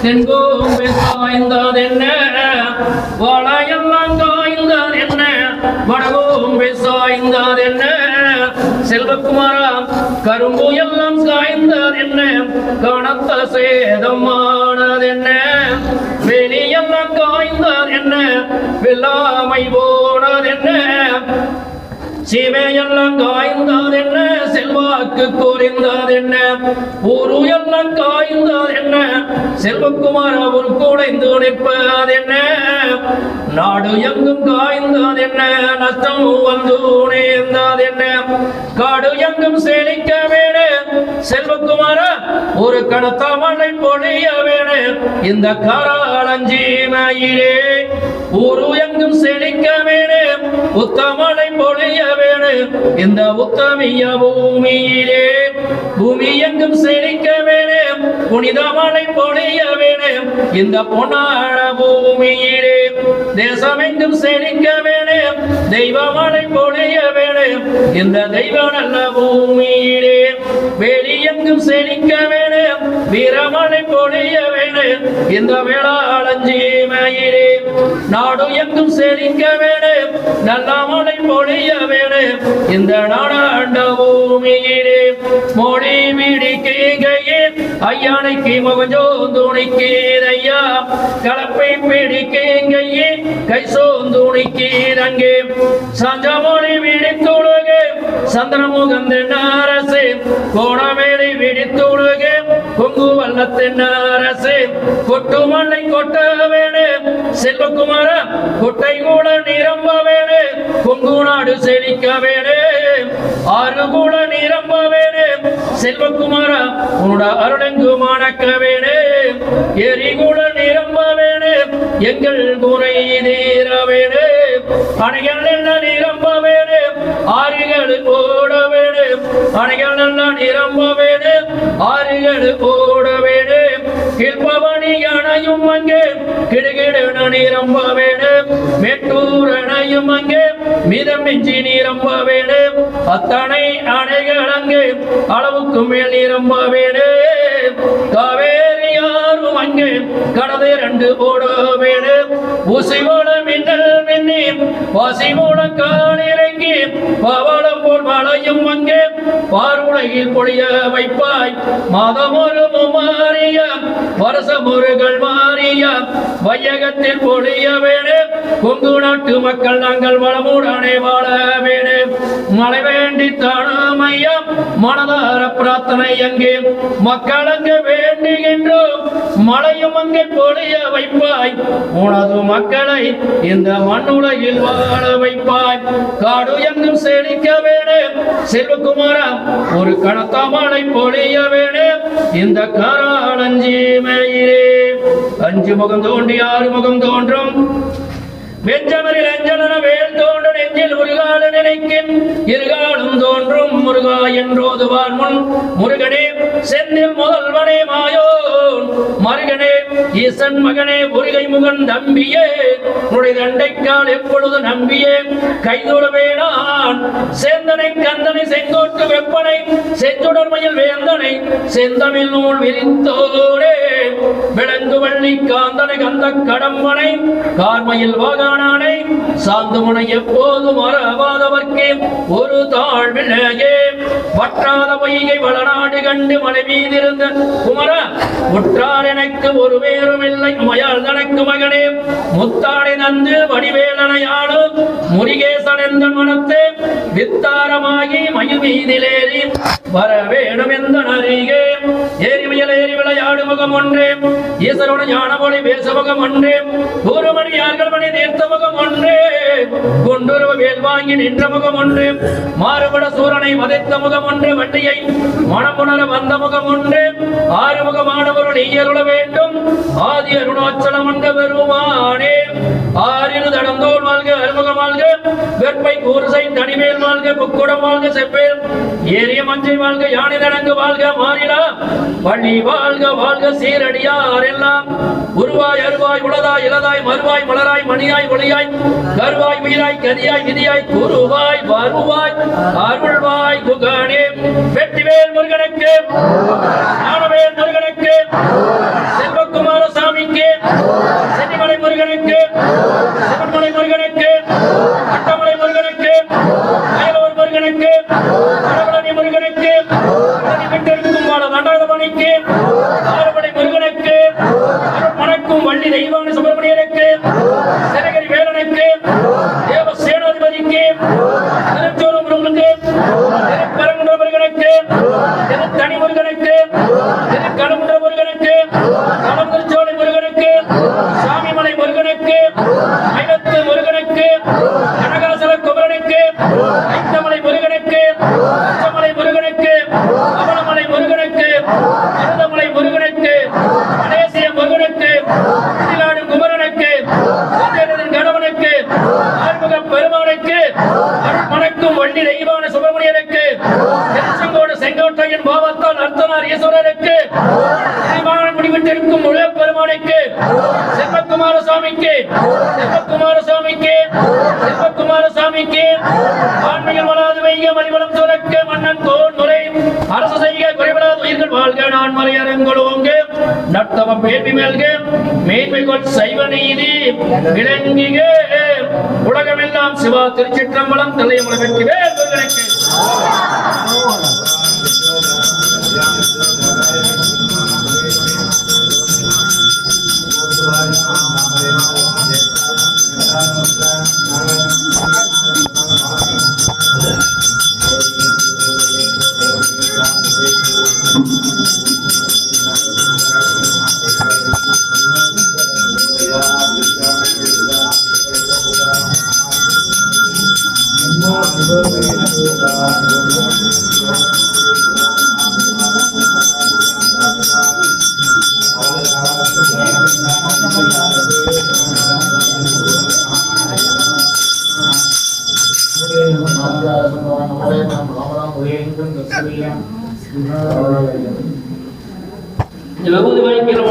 தென்கோம்பை சாய்ந்ததென்ன வாழையெல்லாம் காய்ந்ததென்ன வடகோம்பை சாய்ந்ததென்ன செல்வகுமாரா கரும்பு எல்லாம் காய்ந்ததென்ன கணத்த சேதமானதென்ன வெளியெல்லாம் காய்ந்ததென்ன வெள்ளாமை போனதென்ன சீமையெல்லாம் காய்ந்ததென்ன செல்வாக்கு குறைந்ததென்ன ஊரு எல்லாம் காய்ந்ததென்ன செல்வகுமார் அவர் குடைந்து நிற்பதென்ன நாடு எங்கும் காய்ந்ததென்ன நஷ்டம் வந்து நேர்ந்ததென்ன காடு எங்கும் செழிக்க வேணு செல்வகுமார ஒரு கணத்த மழை பொழிய வேணு இந்த காராளஞ்சீமையிலே ஊரு எங்கும் செழிக்க வேணு உத்தமழை பொழிய வேணு இந்த உத்தமிய பூமியிலே பூமி எங்கும் செழிக்க வேணு புனித மழை பொழிய வேணு இந்த பொன்னாட பூமியிலே தேசம் எங்கும் செழிக்க வேணு தெய்வ மழை பொழிய வேணு இந்த தெய்வ நல்ல பூமியிலே வெளி எங்கும் செழிக்க வேணு வீரமழை பொழிய வேணு இந்த வேளாளஞ்சீமையிலே நாடு எங்கும் செழிக்க வேணு நல்ல மழை பொழிய வேணு இந்த நாடாண்ட பூமியிலே மொழி விடிக்கையே ஐயானைக்கு முகஞ்சோ துணிக்கீரையா கலப்பை பிடிக்கையே கை சோந்துணிக்கீரங்கே சஞ்சமொழி விடித்துழுகு சந்திரமுகந்த அரசு கோணமேலை விடித்துழுகு கொங்கு வல்லத்தின் அரசு கொட்டு மண்ணை கொட்ட வேணு செல்வகுமார கொட்டை கூட நிரம்ப வேணு கொங்கு நாடு செழிக்க வேணு ஆறு கூட நிரம்ப வேணு செல்வகுமார உன்னோட அருளெங்கு மணக்க வேணு எரி கூட நிரம்ப வேணு எங்கள் குறை தீர வேணு அணைகள் எல்லாம் நிரம்ப வேணு ஆறுகள் ஓட வேணு அணைகள் எல்லாம் நிரம்ப வேணு ஆறுகள் ஓட வேணு கிழ்பவனி அணையும் அங்கே கிடுகிடு நிரம்ப வேணு மேட்டூர் அணையும் அங்கே மிதம் நெஞ்சி நிரம்ப வேணு அத்தனை அணைகள் அங்கே அளவுக்கு மேல் நிரம்ப வேணு காவேரி யாரும் அங்கே கடந்து ரெண்டு போட வேணு ஊசி போல மின்னல் மின்னி வாசி மூல காணிறங்கி பவளம் போல் மழையும் அங்கே பார்வுலகில் பொழிய வைப்பாய் மாதம் ஒரு மாறிய வருஷம் ஒருகள் மாறிய வையகத்தில் பொழிய வேணு கொங்கு நாட்டு மக்கள் நாங்கள் வளமுடனே வாழ வேணு மழை வேண்டி தானமையா மனதார பிரார்த்தனை அங்கே மக்கள் அங்கே வேண்டுகின்றோம் மழையும் அங்கே பொழிய வைப்பாய் உனது மக்களை இந்த மண்ணுலகில் வாழ வைப்பாய் காடு எங்கும் செழிக்க வேணு செல்வகுமாரா ஒரு கணத்த மழை பொழிய வேணு இந்த காராளஞ்சீமையிலே அஞ்சு முகம் தோன்றி ஆறு முகம் தோன்றும் வெஞ்சமரில் அஞ்சலன வேல் தோன்ற நெஞ்சில் முருகால நினைக்கின் இருகாலும் தோன்றும் முருகா என்றோதுவான் முன் முருகனே செந்தில் முதல்வனே மாயோன் மருகனே ஈசன் மகனே முருகை முகன் நம்பியே உன்னுடைய தண்டைக்கால் எப்பொழுது நம்பியே கைதொழுவேனான் சேந்தனை கந்தனை செங்கோட்டு வெப்பனை செஞ்சுடர்மையில் வேந்தனை செந்தமிழ் நூல் விரித்தோடே விளங்கு வள்ளி காந்தனை கந்த கடம்பனை கார்மையில் வாகா சாந்து முனை எப்போது மறவாதவர்க்கே ஒரு தாழ்வில்லையே வற்றாத பொய்கை வளநாடு கண்டு மலை மீதிருந்த குமர முற்றார் எனக்கு ஒரு வேறும் இல்லை மயால் தனக்கு மகனே முத்தாடை நந்து வடிவேலனையாடு முருகேசன் என்ற மனத்தே வித்தாரமாகி மயில் மீதிலேறி வர வேணும் எந்த நரிகே ஏறி முயல் ஏறி விளையாடு முகம் ஒன்றே ஈசரோட ஞானமொழி பேச முகம் ஒன்றே ஒரு மணி ஆர்கள் மணி தீர்த்த முகம் ஒன்றே கொண்டுருவ வேல் வாங்கி நின்ற முகம் ஒன்று மாறுபட சூரனை வதைத்த முகம் ஒன்று வண்டியை மனமுணர வந்த முகம் ஒன்று ஆறுமுகமானவருள் ஈயருள வேண்டும் ஆதி அருணாச்சலம் என்ற பெருமானே ஆறிரு தடந்தோல் வாழ்க அருமுகம் வாழ்க வெற்பை கூர்சை தனிமேல் வாழ்க புக்குடம் வாழ்க செப்பேல் ஏரிய மஞ்சை வாழ்க யானை தடங்கு வாழ்க மாறிலா பள்ளி வாழ்க வாழ்க சீரடியார் எல்லாம் உருவாய் அருவாய் உளதாய் இளதாய் மறுவாய் மலராய் மணியாய் ஒளியாய் கருவாய் உயிராய் கதியாய் விதியாய் குருவாய் வருவாய் அருள்வாய் குகனே வெற்றிவேல் முருகனுக்கு ஞானவேல் முருகனுக்கு செல்வகுமார வடபழனி முருகனுக்கு விட்டிருக்கும் வாழ நடராஜமணிக்கு ஆறுபடை முருகனுக்கு மணக்கும் வள்ளி தெய்வான சுப்பிரமணியனுக்கு சிறகரி வேலனுக்கு தேவ சேனாதிபதிக்கு திருச்சூர் முருகனுக்கு திருப்பரங்குன்ற முருகனுக்கு திருத்தணி முருகனுக்கு திருக்கடமுன்ற முருகனுக்கு கடம்புச்சோலை முருகனுக்கு சாமிமலை முருகனுக்கு ஐநத்து முருகனுக்கு கனகாசல குமரனுக்கு ஐந்தமலை முருகனுக்கு உச்சமலை முருகனுக்கு அவலமலை முருகனுக்கு மருதமலை முருகனுக்கு மலேசிய முருகனுக்கு குடிலாடும் குமரனுக்கு கணவனுக்கு ஆறுமுக பெருமானுக்கு மணக்கும் வள்ளி தெய்வான சுப்பிரமணியனுக்கு திருச்செங்கோடு செங்கோட்டையின் பாவத்தால் அர்த்தனார் ஈஸ்வரருக்கு முடிவிட்டிருக்கும் முழு பெருமானுக்கு செல்வகுமாரசாமிக்கு செல்வகுமாரசாமிக்கு செல்வகுமாரசாமிக்கு ஆன்மீக வளாது வைய மணிவளம் சுரக்க மன்னன் தோல் முறை அரசு செய்க குறைவிடாத உயிர்கள் வாழ்க நான் மலையரங்களோங்க நட்டவம் வேள்வி மேல்க மேன்மைகள் சைவ நீதி விளங்கிக உலகமெல்லாம் சிவா திருச்சிற்றம்பலம் தலையமலை வெற்றி வேல் முருகனுக்கு விபூதி வாங்கிக்கிற